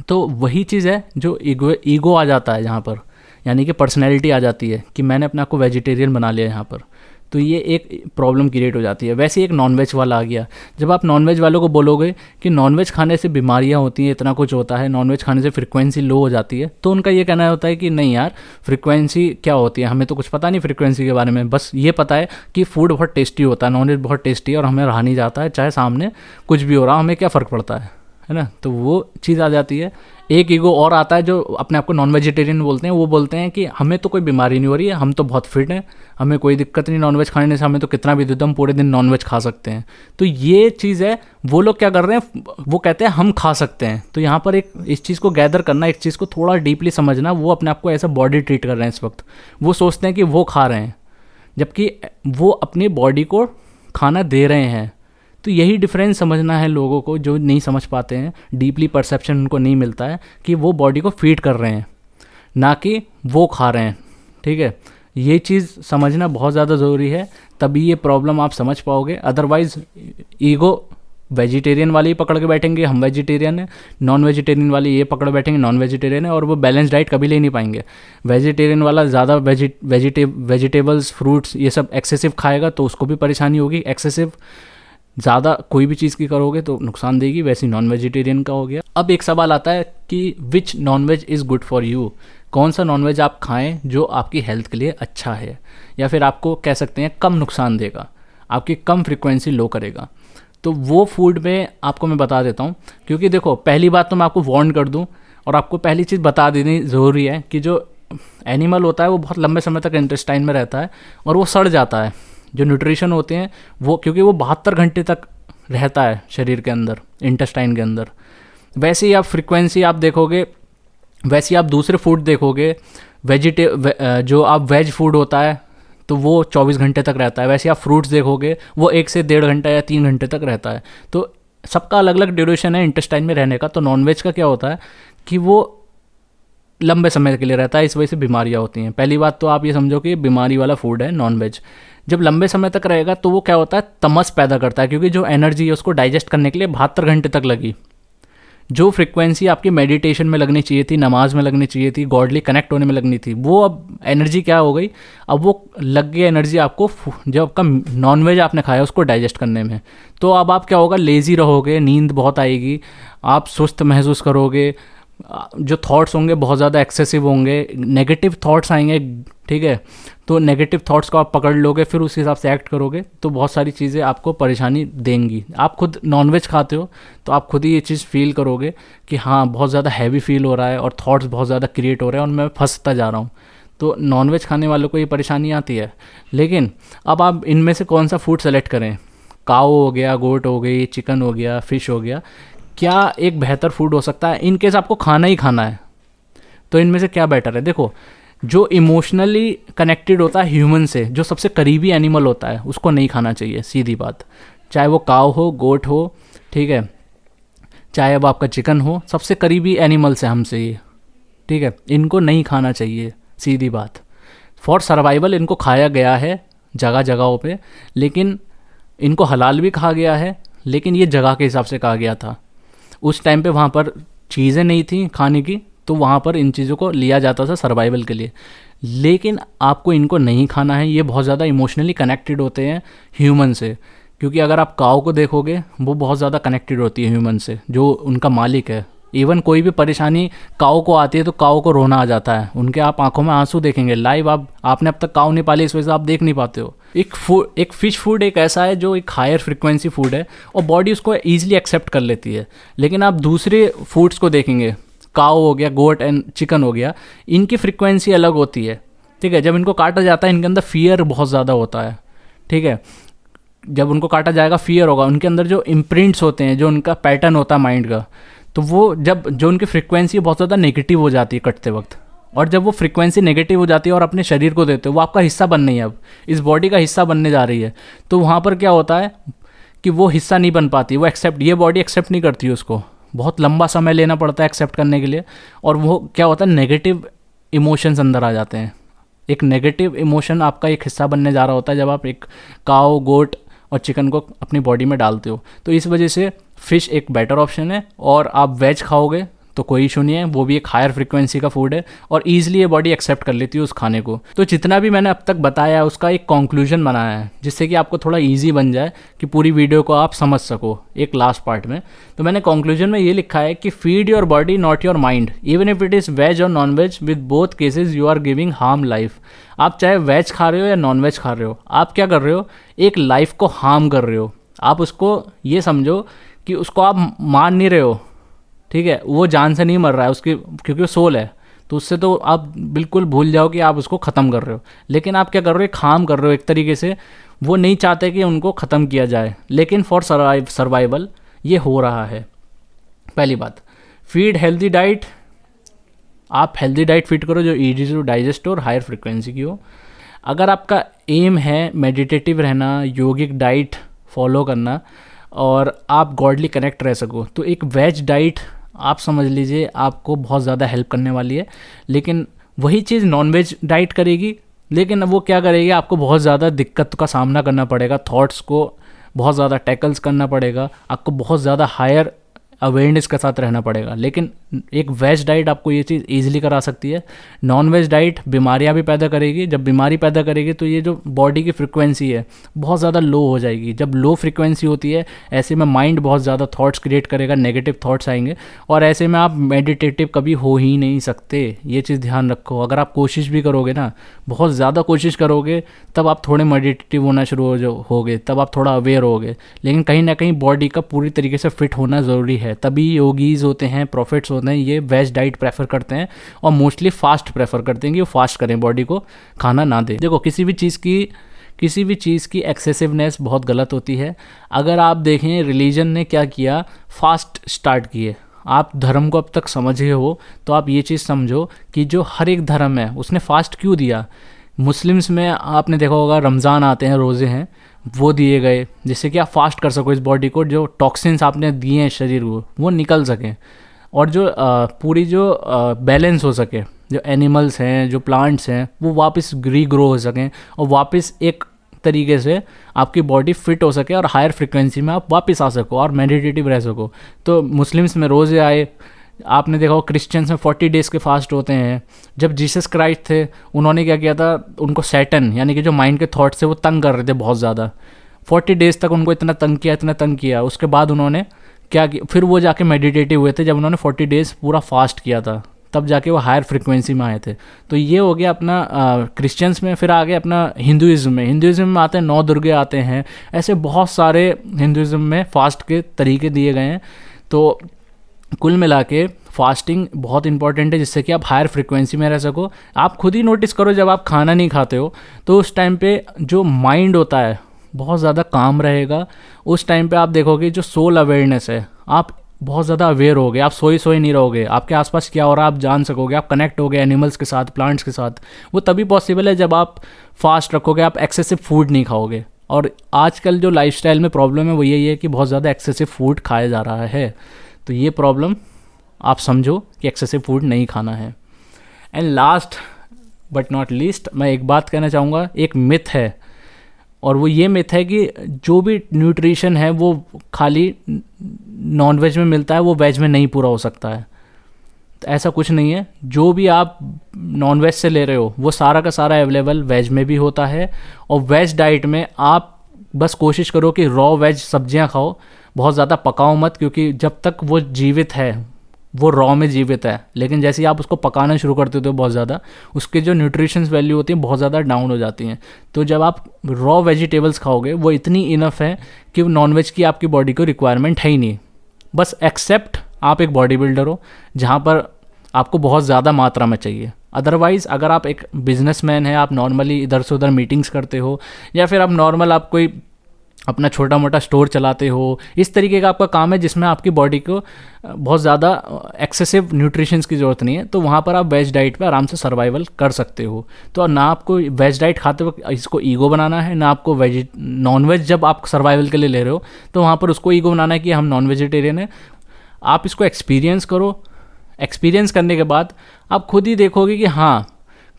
तो वही चीज़ है जो ईगो आ जाता है जहाँ पर, यानी कि पर्सनैलिटी आ जाती है कि मैंने अपने आप को वेजिटेरियन बना लिया यहाँ पर। तो ये एक प्रॉब्लम क्रिएट हो जाती है। वैसे एक नॉनवेज वाला आ गया। जब आप नॉनवेज वालों को बोलोगे कि नॉनवेज खाने से बीमारियां होती हैं, इतना कुछ होता है, नॉनवेज खाने से फ्रीक्वेंसी लो हो जाती है, तो उनका ये कहना होता है कि नहीं यार, फ्रीक्वेंसी क्या होती है, हमें तो कुछ पता नहीं फ्रीक्वेंसी के बारे में। बस ये पता है कि फूड बहुत टेस्टी होता है, नॉनवेज बहुत टेस्टी है और हमें रहा नहीं जाता है, चाहे सामने कुछ भी हो रहा, हमें क्या फ़र्क पड़ता है ना। तो वो चीज़ आ जाती है। एक ईगो और आता है जो अपने आप को नॉन वेजिटेरियन बोलते हैं। वो बोलते हैं कि हमें तो कोई बीमारी नहीं हो रही है, हम तो बहुत फिट हैं, हमें कोई दिक्कत नहीं नॉनवेज खाने से, हमें तो कितना भी दे दो हम पूरे दिन नॉनवेज खा सकते हैं। तो ये चीज़ है, वो लोग क्या कर रहे हैं, वो कहते हैं हम खा सकते हैं। तो यहाँ पर एक इस चीज़ को गैदर करना, एक चीज़ को थोड़ा डीपली समझना, वो अपने आप को ऐसा बॉडी ट्रीट कर रहे हैं इस वक्त। वो सोचते हैं कि वो खा रहे हैं जबकि वो अपनी बॉडी को खाना दे रहे हैं। तो यही डिफरेंस समझना है लोगों को, जो नहीं समझ पाते हैं, डीपली परसेप्शन उनको नहीं मिलता है कि वो बॉडी को फीड कर रहे हैं, ना कि वो खा रहे हैं। ठीक है, ये चीज़ समझना बहुत ज़्यादा ज़रूरी है, तभी ये प्रॉब्लम आप समझ पाओगे। अदरवाइज़ ईगो वेजिटेरियन वाले ही पकड़ के बैठेंगे, हम वेजिटेरियन हैं, नॉन वेजिटेरियन वाले ये पकड़ बैठेंगे नॉन वेजिटेरियन है, और वो बैलेंस डाइट कभी ले नहीं पाएंगे। वेजिटेरियन वाला ज़्यादा वेजिटेबल्स, फ्रूट्स ये सब एक्सेसिव खाएगा तो उसको भी परेशानी होगी। एक्सेसिव ज़्यादा कोई भी चीज़ की करोगे तो नुकसान देगी। वैसे नॉन वेजिटेरियन का हो गया। अब एक सवाल आता है कि which non veg is good for you, कौन सा नॉन वेज आप खाएं जो आपकी हेल्थ के लिए अच्छा है, या फिर आपको कह सकते हैं कम नुकसान देगा, आपकी कम फ्रिक्वेंसी लो करेगा। तो वो फूड में आपको मैं बता देता हूँ, क्योंकि देखो पहली बात तो मैं आपको वार्न कर दूँ और आपको पहली चीज़ बता देनी ज़रूरी है कि जो एनिमल होता है वो बहुत लंबे समय तक इंटेस्टाइन में रहता है और वो सड़ जाता है। जो न्यूट्रिशन होते हैं वो, क्योंकि वो 72 घंटे तक रहता है शरीर के अंदर, इंटेस्टाइन के अंदर। वैसे ही आप फ्रीक्वेंसी आप देखोगे, वैसे ही आप दूसरे फूड देखोगे, जो आप वेज फूड होता है तो वो 24 घंटे तक रहता है। वैसे आप फ्रूट्स देखोगे वो 1 से 1.5 घंटा या 3 घंटे तक रहता है। तो सबका अलग अलग ड्यूरेशन है इंटेस्टाइन में रहने का। तो नॉनवेज का क्या होता है कि वो लंबे समय के लिए रहता है, इस वजह से बीमारियाँ होती हैं। पहली बात तो आप ये समझो कि बीमारी वाला फूड है नॉनवेज। जब लंबे समय तक रहेगा तो वो क्या होता है, तमस पैदा करता है, क्योंकि जो एनर्जी है उसको डाइजेस्ट करने के लिए 72 घंटे तक लगी। जो फ्रिक्वेंसी आपकी मेडिटेशन में लगनी चाहिए थी, नमाज में लगनी चाहिए थी, गॉडली कनेक्ट होने में लगनी थी, वो अब एनर्जी क्या हो गई, अब वो लग गई एनर्जी आपको जब आपका नॉनवेज आपने खाया उसको डाइजेस्ट करने में। तो अब आप क्या होगा, लेज़ी रहोगे, नींद बहुत आएगी, आप सुस्त महसूस करोगे, जो थॉट्स होंगे बहुत ज़्यादा एक्सेसिव होंगे, नेगेटिव थॉट्स आएंगे, ठीक है। तो नेगेटिव थॉट्स को आप पकड़ लोगे, फिर उस हिसाब से एक्ट करोगे, तो बहुत सारी चीज़ें आपको परेशानी देंगी। आप खुद नॉनवेज खाते हो तो आप खुद ही ये चीज़ फील करोगे कि हाँ बहुत ज़्यादा हैवी फील हो रहा है और थॉट्स बहुत ज़्यादा क्रिएट हो रहे हैं और मैं फंसता जा रहा हूँ। तो नॉनवेज खाने वालों को ये परेशानी आती है। लेकिन अब आप इनमें से कौन सा फूड सेलेक्ट करें, काऊ हो गया, गोट हो गई, चिकन हो गया, फिश हो गया, क्या एक बेहतर फूड हो सकता है? इन केस आपको खाना ही खाना है तो इनमें से क्या बेटर है? देखो, जो इमोशनली कनेक्टेड होता है ह्यूमन से, जो सबसे करीबी एनिमल होता है, उसको नहीं खाना चाहिए, सीधी बात। चाहे वो काव हो, गोट हो, ठीक है, चाहे वो आपका चिकन हो, सबसे करीबी एनिमल्स है हमसे ये, ठीक है, इनको नहीं खाना चाहिए, सीधी बात। फॉर सर्वाइवल इनको खाया गया है जगह जगहों पे, लेकिन इनको हलाल भी कहा गया है, लेकिन ये जगह के हिसाब से कहा गया था। उस टाइम पे वहाँ पर चीज़ें नहीं थी खाने की, तो वहाँ पर इन चीज़ों को लिया जाता था सर्वाइवल के लिए। लेकिन आपको इनको नहीं खाना है, ये बहुत ज़्यादा इमोशनली कनेक्टेड होते हैं ह्यूमन से। क्योंकि अगर आप काऊ को देखोगे, वो बहुत ज़्यादा कनेक्टेड होती है ह्यूमन से, जो उनका मालिक है। इवन कोई भी परेशानी काऊ को आती है तो काऊ को रोना आ जाता है, उनके आप आंखों में आंसू देखेंगे लाइव। आपने अब तक काऊ नहीं पाली, इस वजह से आप देख नहीं पाते हो। एक फ़िश फूड एक ऐसा है जो एक हायर फ्रिक्वेंसी फूड है और बॉडी उसको ईजिली एक्सेप्ट कर लेती है। लेकिन आप दूसरे फूड्स को देखेंगे, काऊ हो गया, गोट एंड चिकन हो गया, इनकी फ्रिक्वेंसी अलग होती है, ठीक है। जब इनको काटा जाता है, इनके अंदर फियर बहुत ज़्यादा होता है, ठीक है। जब उनको काटा जाएगा फियर होगा, उनके अंदर जो इम्प्रिंट्स होते हैं, जो उनका पैटर्न होता है माइंड का, तो वो जब जो उनकी फ्रिक्वेंसी बहुत ज़्यादा नेगेटिव हो जाती है कटते वक्त, और जब वो फ्रिक्वेंसी नेगेटिव हो जाती है और अपने शरीर को देते हो, वो आपका हिस्सा बन नहीं है, अब इस बॉडी का हिस्सा बनने जा रही है, तो वहाँ पर क्या होता है कि वो हिस्सा नहीं बन पाती, वो ये बॉडी एक्सेप्ट नहीं करती, उसको बहुत लंबा समय लेना पड़ता है एक्सेप्ट करने के लिए। और वो क्या होता है, नेगेटिव इमोशंस अंदर आ जाते हैं। एक नेगेटिव इमोशन आपका एक हिस्सा बनने जा रहा होता है जब आप एक काऊ, गोट और चिकन को अपनी बॉडी में डालते हो। तो इस वजह से फ़िश एक बेटर ऑप्शन है। और आप वेज खाओगे तो कोई इशू नहीं है, वो भी एक हायर फ्रिक्वेंसी का फूड है और ईजिली ये बॉडी एक्सेप्ट कर लेती है उस खाने को। तो जितना भी मैंने अब तक बताया है उसका एक कंक्लूजन बनाया है, जिससे कि आपको थोड़ा इजी बन जाए कि पूरी वीडियो को आप समझ सको एक लास्ट पार्ट में। तो मैंने कंक्लूजन में ये लिखा है कि feed your body not your mind, even if it is veg और non veg, with both cases you are giving harm life. आप चाहे वेज खा रहे हो या नॉन वेज खा रहे हो, आप क्या कर रहे हो, एक लाइफ को हार्म कर रहे हो। आप उसको ये समझो कि उसको आप मान नहीं रहे हो, ठीक है, वो जान से नहीं मर रहा है उसकी, क्योंकि वो सोल है, तो उससे तो आप बिल्कुल भूल जाओ कि आप उसको ख़त्म कर रहे हो। लेकिन आप क्या कर रहे हो, एक हार्म कर रहे हो एक तरीके से। वो नहीं चाहते कि उनको ख़त्म किया जाए, लेकिन फॉर सर्वाइवल ये हो रहा है। पहली बात, फीड हेल्दी डाइट। आप हेल्दी डाइट फीड करो जो ईजी टू डाइजेस्ट और हायर फ्रिक्वेंसी की हो। अगर आपका एम है मेडिटेटिव रहना, योगिक डाइट फॉलो करना और आप गॉडली कनेक्ट रह सको, तो एक वेज डाइट आप समझ लीजिए आपको बहुत ज़्यादा हेल्प करने वाली है। लेकिन वही चीज़ नॉन वेज डाइट करेगी, लेकिन वो क्या करेगी, आपको बहुत ज़्यादा दिक्कत का सामना करना पड़ेगा, थॉट्स को बहुत ज़्यादा टैकल्स करना पड़ेगा, आपको बहुत ज़्यादा हायर अवेयरनेस के साथ रहना पड़ेगा। लेकिन एक वेज डाइट आपको ये चीज़ ईजिली करा सकती है। नॉन वेज डाइट बीमारियां भी पैदा करेगी। जब बीमारी पैदा करेगी तो ये जो बॉडी की फ्रिक्वेंसी है बहुत ज़्यादा लो हो जाएगी। जब लो फ्रिक्वेंसी होती है, ऐसे में माइंड बहुत ज़्यादा थॉट्स क्रिएट करेगा, नेगेटिव थॉट्स आएंगे और ऐसे में आप मेडिटेटिव कभी हो ही नहीं सकते। ये चीज़ ध्यान रखो। अगर आप कोशिश भी करोगे ना, बहुत ज़्यादा कोशिश करोगे, तब आप थोड़े मेडिटेटिव होना शुरू होगे, तब आप थोड़ा अवेयर होगे। लेकिन कहीं ना कहीं बॉडी का पूरी तरीके से फिट होना ज़रूरी है। तभी योगीज़ होते हैं, प्रॉफिट्स होते हैं, ये वेज डाइट प्रेफर करते हैं और मोस्टली फास्ट प्रेफर करते हैं कि वो फास्ट करें, बॉडी को खाना ना दें। देखो, किसी भी चीज़ की एक्सेसिवनेस बहुत गलत होती है। अगर आप देखें रिलीजन ने क्या किया, फास्ट स्टार्ट किए। आप धर्म को अब तक समझे हो तो आप ये चीज़ समझो कि जो हर एक धर्म है उसने फास्ट क्यों दिया। मुस्लिम्स में आपने देखा होगा रमज़ान आते हैं, रोज़े हैं, वो दिए गए जिससे कि आप फास्ट कर सको, इस बॉडी को जो टॉक्सिन्स आपने दिए हैं शरीर को वो निकल सकें और जो पूरी जो बैलेंस हो सके, जो एनिमल्स हैं, जो प्लांट्स हैं, वो वापस रीग्रो हो सकें और वापस एक तरीके से आपकी बॉडी फिट हो सके और हायर फ्रिक्वेंसी में आप वापस आ सको और मेडिटेटिव रह सको। तो मुस्लिम्स में रोज़े आए, आपने देखा हो क्रिश्चियंस में 40 डेज़ के फास्ट होते हैं। जब जीसस क्राइस्ट थे उन्होंने क्या किया था, उनको सैटन यानी कि जो माइंड के थॉट्स थे वो तंग कर रहे थे बहुत ज़्यादा, 40 डेज़ तक उनको इतना तंग किया। उसके बाद उन्होंने क्या किया, फिर वो जाके मेडिटेटिव हुए थे जब उन्होंने 40 डेज़ पूरा फास्ट किया था, तब जाके वो हायर फ्रिक्वेंसी में आए थे। तो ये हो गया अपना क्रिश्चियंस में। फिर आगे अपना हिंदुज़म में आते हैं, 9 दुर्गे आते हैं। ऐसे बहुत सारे हिंदुज़म में फास्ट के तरीके दिए गए हैं। तो कुल मिला के फास्टिंग बहुत इंपॉर्टेंट है जिससे कि आप हायर फ्रिक्वेंसी में रह सको। आप खुद ही नोटिस करो, जब आप खाना नहीं खाते हो तो उस टाइम पे जो माइंड होता है बहुत ज़्यादा काम रहेगा। उस टाइम पे आप देखोगे जो सोल अवेयरनेस है, आप बहुत ज़्यादा अवेयर होगे, आप सोए नहीं रहोगे, आपके आसपास क्या हो रहा है आप जान सकोगे, आप कनेक्ट होगे एनिमल्स के साथ, प्लांट्स के साथ। वो तभी पॉसिबल है जब आप फास्ट रखोगे, आप एक्सेसिव फूड नहीं खाओगे। और आजकल जो लाइफस्टाइल में प्रॉब्लम है वो यही है कि बहुत ज़्यादा एक्सेसिव फूड खाया जा रहा है। तो ये प्रॉब्लम आप समझो कि एक्सेसिव फूड नहीं खाना है। And last but not least मैं एक बात कहना चाहूँगा, एक मिथ है, और वो ये मिथ है कि जो भी न्यूट्रिशन है वो खाली नॉन वेज में मिलता है, वो वेज में नहीं पूरा हो सकता है। तो ऐसा कुछ नहीं है, जो भी आप नॉन वेज से ले रहे हो वो सारा का सारा अवेलेबल वेज में भी होता है। और वेज डाइट में आप बस कोशिश करो कि रॉ वेज सब्जियां खाओ, बहुत ज़्यादा पकाओ मत, क्योंकि जब तक वो जीवित है वो रॉ में जीवित है, लेकिन जैसे ही आप उसको पकाना शुरू करते हो तो बहुत ज़्यादा उसके जो न्यूट्रिशंस वैल्यू होती है बहुत ज़्यादा डाउन हो जाती हैं। तो जब आप रॉ वेजिटेबल्स खाओगे वो इतनी इनफ है कि नॉनवेज की आपकी बॉडी को रिक्वायरमेंट है ही नहीं। बस एक्सेप्ट आप एक बॉडी बिल्डर हो जहाँ पर आपको बहुत ज़्यादा मात्रा में चाहिए। अदरवाइज़ अगर आप एक बिजनेसमैन है, आप नॉर्मली इधर से उधर मीटिंग्स करते हो, या फिर आप नॉर्मल आप कोई अपना छोटा मोटा स्टोर चलाते हो, इस तरीके का आपका काम है जिसमें आपकी बॉडी को बहुत ज़्यादा एक्सेसिव न्यूट्रिशंस की ज़रूरत नहीं है, तो वहाँ पर आप वेज डाइट पे आराम से सर्वाइवल कर सकते हो। तो ना आपको वेज डाइट खाते वक्त इसको ईगो बनाना है, ना आपको नॉन वेज जब आप सर्वाइवल के लिए ले रहे हो तो वहाँ पर उसको ईगो बनाना है कि हम नॉन वेजिटेरियन हैं। आप इसको एक्सपीरियंस करो, एक्सपीरियंस करने के बाद आप खुद ही देखोगे कि हाँ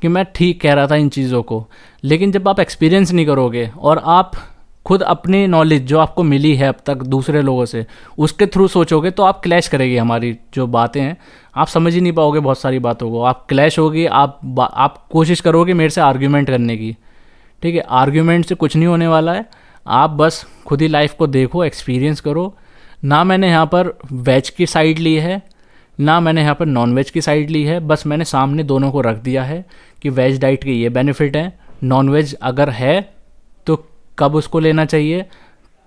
कि मैं ठीक कह रहा था इन चीज़ों को। लेकिन जब आप एक्सपीरियंस नहीं करोगे और आप खुद अपनी नॉलेज जो आपको मिली है अब तक दूसरे लोगों से उसके थ्रू सोचोगे तो आप क्लैश करेगी हमारी जो बातें हैं, आप समझ ही नहीं पाओगे बहुत सारी बातों को, आप क्लैश होगी, आप कोशिश करोगे मेरे से आर्ग्यूमेंट करने की। ठीक है, आर्ग्यूमेंट से कुछ नहीं होने वाला है। आप बस खुद ही लाइफ को देखो, एक्सपीरियंस करो। ना मैंने यहाँ पर वेज की साइड ली है, ना मैंने यहाँ पर नॉन वेज की साइड ली है, बस मैंने सामने दोनों को रख दिया है कि वेज डाइट के ये बेनिफिट हैं, नॉन वेज अगर है तो कब उसको लेना चाहिए,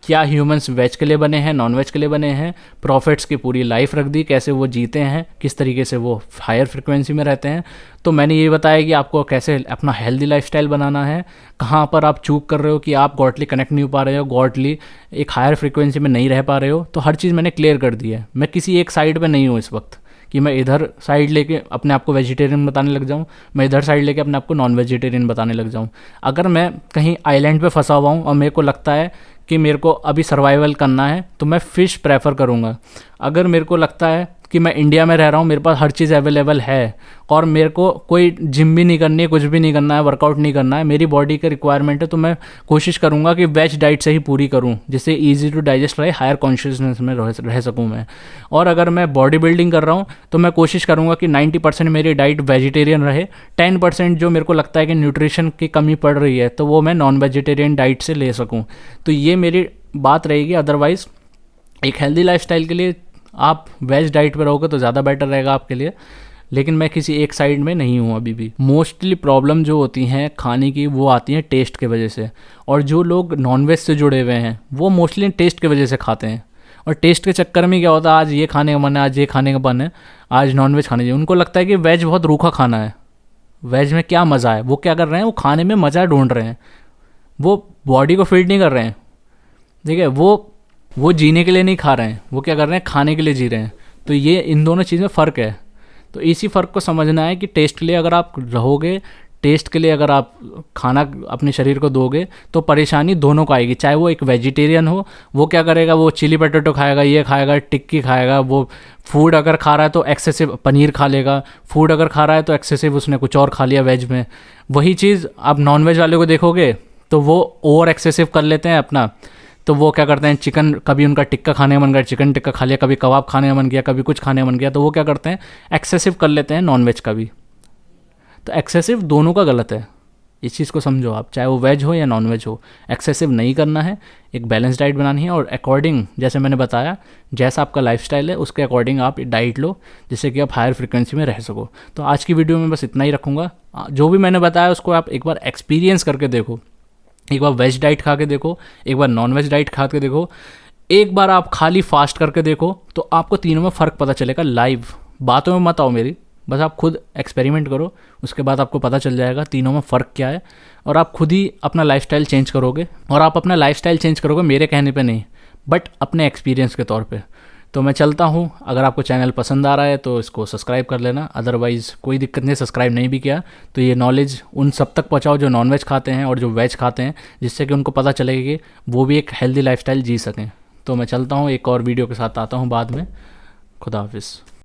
क्या ह्यूमंस वेज के लिए बने हैं, नॉन वेज के लिए बने हैं, प्रॉफिट्स की पूरी लाइफ रख दी, कैसे वो जीते हैं, किस तरीके से वो हायर फ्रिक्वेंसी में रहते हैं। तो मैंने ये बताया कि आपको कैसे अपना हेल्दी लाइफस्टाइल बनाना है, कहाँ पर आप चूक कर रहे हो कि आप गॉडली कनेक्ट नहीं हो पा रहे हो, गॉडली एक हायर फ्रिक्वेंसी में नहीं रह पा रहे हो, तो हर चीज़ मैंने क्लियर कर दी है। मैं किसी एक साइड पर नहीं हूँ इस वक्त कि मैं इधर साइड लेके अपने आप को वेजिटेरियन बताने लग जाऊं, मैं इधर साइड लेके अपने आप को नॉन वेजिटेरियन बताने लग जाऊं। अगर मैं कहीं आइलैंड पे फंसा हुआ हूं और मेरे को लगता है कि मेरे को अभी सर्वाइवल करना है तो मैं फ़िश प्रेफर करूंगा। अगर मेरे को लगता है कि मैं इंडिया में रह रहा हूँ, मेरे पास हर चीज़ अवेलेबल है और मेरे को कोई जिम भी नहीं करनी है, कुछ भी नहीं करना है, वर्कआउट नहीं करना है, मेरी बॉडी का रिक्वायरमेंट है, तो मैं कोशिश करूँगा कि वेज डाइट से ही पूरी करूँ जिससे ईजी टू डाइजेस्ट रहे, हायर कॉन्शियसनेस में रह सकूँ मैं। और अगर मैं बॉडी बिल्डिंग कर रहा हूँ तो मैं कोशिश करूँगा कि 90% मेरी डाइट वेजिटेरियन रहे, 10% जो मेरे को लगता है कि न्यूट्रिशन की कमी पड़ रही है तो वो मैं नॉन वेजिटेरियन डाइट से ले सकूँ। तो ये मेरी बात रहेगी। अदरवाइज़ एक हेल्दी लाइफस्टाइल के लिए आप वेज डाइट पे रहोगे तो ज़्यादा बेटर रहेगा आपके लिए, लेकिन मैं किसी एक साइड में नहीं हूँ अभी भी। मोस्टली प्रॉब्लम जो होती हैं खाने की वो आती हैं टेस्ट के वजह से, और जो लोग नॉनवेज से जुड़े हुए हैं वो मोस्टली टेस्ट की वजह से खाते हैं, और टेस्ट के चक्कर में क्या होता है, आज ये खाने का मन है, आज ये खाने का मन है, आज नॉनवेज खाने चाहिए। उनको लगता है कि वेज बहुत रूखा खाना है, वेज में क्या मज़ा है। वो क्या कर रहे हैं, वो खाने में मज़ा ढूंढ रहे हैं, वो बॉडी को फीड नहीं कर रहे हैं। ठीक है, वो जीने के लिए नहीं खा रहे हैं, वो क्या कर रहे हैं, खाने के लिए जी रहे हैं। तो ये इन दोनों चीज़ में फ़र्क है। तो इसी फ़र्क को समझना है कि टेस्ट के लिए अगर आप रहोगे, टेस्ट के लिए अगर आप खाना अपने शरीर को दोगे तो परेशानी दोनों को आएगी। चाहे वो एक वेजिटेरियन हो, वो क्या करेगा, वो चिली पटेटो खाएगा, ये खाएगा, टिक्की खाएगा, वो फूड अगर खा रहा है तो एक्सेसिव पनीर खा लेगा, फूड अगर खा रहा है तो एक्सेसिव उसने कुछ और खा लिया वेज में। वही चीज़ आप नॉन वेज वाले को देखोगे तो वो ओवर एक्सेसिव कर लेते हैं अपना। तो वो क्या करते हैं, चिकन, कभी उनका टिक्का खाने का मन गया चिकन टिक्का खा लिया, कभी कबाब खाने का मन गया, कभी कुछ खाने का मन गया, तो वो क्या करते हैं, एक्सेसिव कर लेते हैं नॉनवेज का भी। तो एक्सेसिव दोनों का गलत है, इस चीज़ को समझो आप, चाहे वो वेज हो या नॉन वेज हो, एक्सेसिव नहीं करना है। एक बैलेंस डाइट बनानी है और अकॉर्डिंग, जैसे मैंने बताया, जैसा आपका लाइफस्टाइल है उसके अकॉर्डिंग आप डाइट लो, जिससे कि आप हायर फ्रिक्वेंसी में रह सको। तो आज की वीडियो में बस इतना ही रखूँगा। जो भी मैंने बताया उसको आप एक बार एक्सपीरियंस करके देखो, एक बार वेज डाइट खा के देखो, एक बार नॉन वेज डाइट खा के देखो, एक बार आप खाली फास्ट करके देखो, तो आपको तीनों में फ़र्क पता चलेगा। लाइव बातों में मत आओ मेरी, बस आप खुद एक्सपेरिमेंट करो, उसके बाद आपको पता चल जाएगा तीनों में फ़र्क क्या है, और आप खुद ही अपना लाइफस्टाइल चेंज करोगे। और आप अपना लाइफस्टाइल चेंज करोगे मेरे कहने पे नहीं, बट अपने एक्सपीरियंस के तौर पे। तो मैं चलता हूँ, अगर आपको चैनल पसंद आ रहा है तो इसको सब्सक्राइब कर लेना, अदरवाइज़ कोई दिक्कत नहीं, सब्सक्राइब नहीं भी किया तो ये नॉलेज उन सब तक पहुँचाओ जो नॉनवेज खाते हैं और जो वेज खाते हैं, जिससे कि उनको पता चलेगा कि वो भी एक हेल्दी लाइफस्टाइल जी सकें। तो मैं चलता हूँ, एक और वीडियो के साथ आता हूँ बाद में। खुदा हाफिज़।